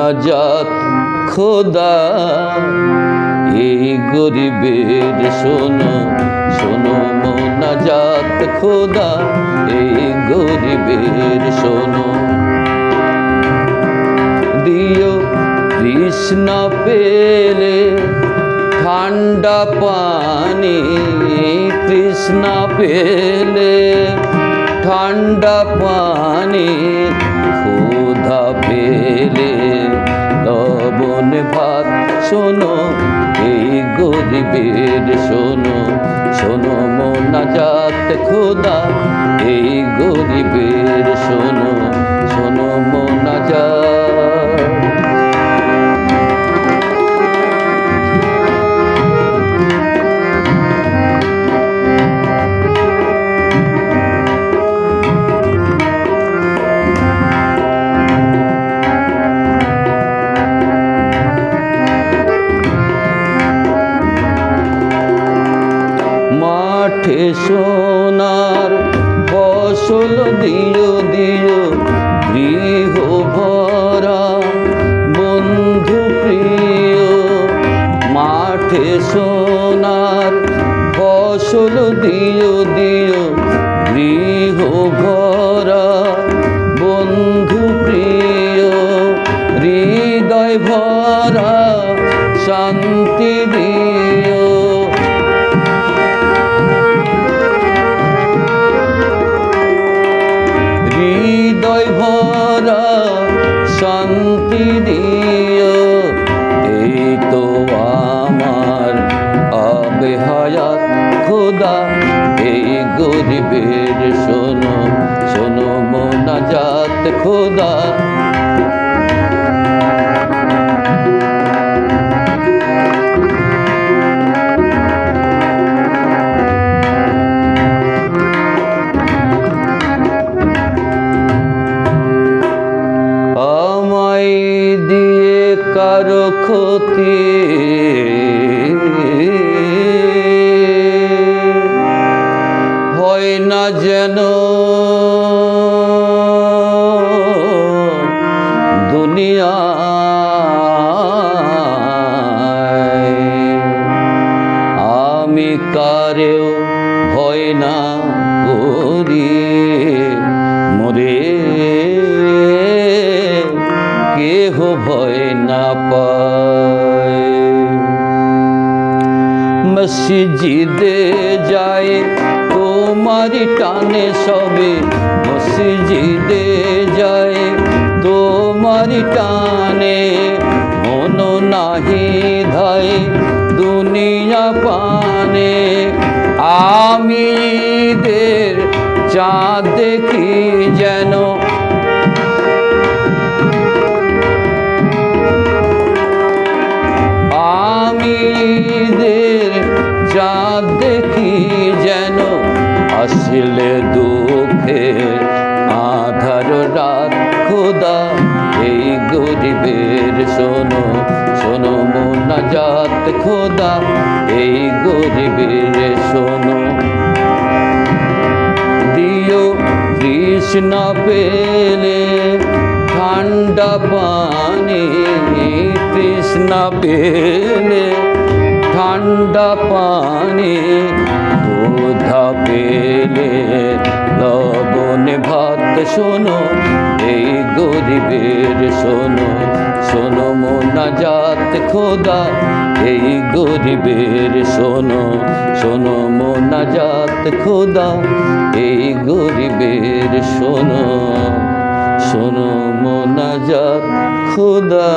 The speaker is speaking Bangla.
মোনাজাত খোদা এই গরিবের শোনো শোনো মোনাজাত খোদা এই গরিবের শোনো। দিও তৃষ্ণা পেলে ঠান্ডা পানি, তৃষ্ণা পেলে ঠান্ডা পানি, ক্ষুধা পেলে লবণ ভাত শোনো এই গরিবের শোনো শোনো মোনাজাত খোদা এই গরিবের শোনো শোনো মোনাজাত। মাঠে সোনার ফসল দিও দিও গৃহ ভরা বন্ধু প্রিয়। মাঠে সোনার ফসল দিও দিও গৃহ ভরা বন্ধু প্রিয়। হৃদয় ভরা শান্তি দিও, হৃদয় ভরা শান্তি দিও। এই তো আমার আবে হায়াত খোদা এই গরিবের শোনো শোনো মোনাজাত খোদা। আমায় দিয়ে কারো ক্ষতি হয় না যেন, দুনিয়ায় আমি কারেও ভয় না করি, মরে কেহ ভয় না পায়। মসজিদে যায় তোমারি টানে সবে, মসজিদে যায় তোমারি টানে। মন নাহি ধায় দুনিয়া পানে, আমি ঈদের চাঁদ দেখি যেন, আমি ঈদের চাঁদ দেখি যেন। আসলে দুঃখের আধার রাত খোদা এই গরিবের শোনো শোনো মোনাজাত খোদা এই গরিবের শোনো। দিও তৃষ্ণা পেলে ঠান্ডা পানি, তৃষ্ণা পেলে ঠান্ডা পানি, ক্ষুধা পেলে লবণ ভাত শোনো এই গরিবের শোনো শোনো মোনাজাত খোদা এই গরিবের শোনো শোনো মোনাজাত খোদা এই গরিবের শোনো শোনো মোনাজাত খোদা।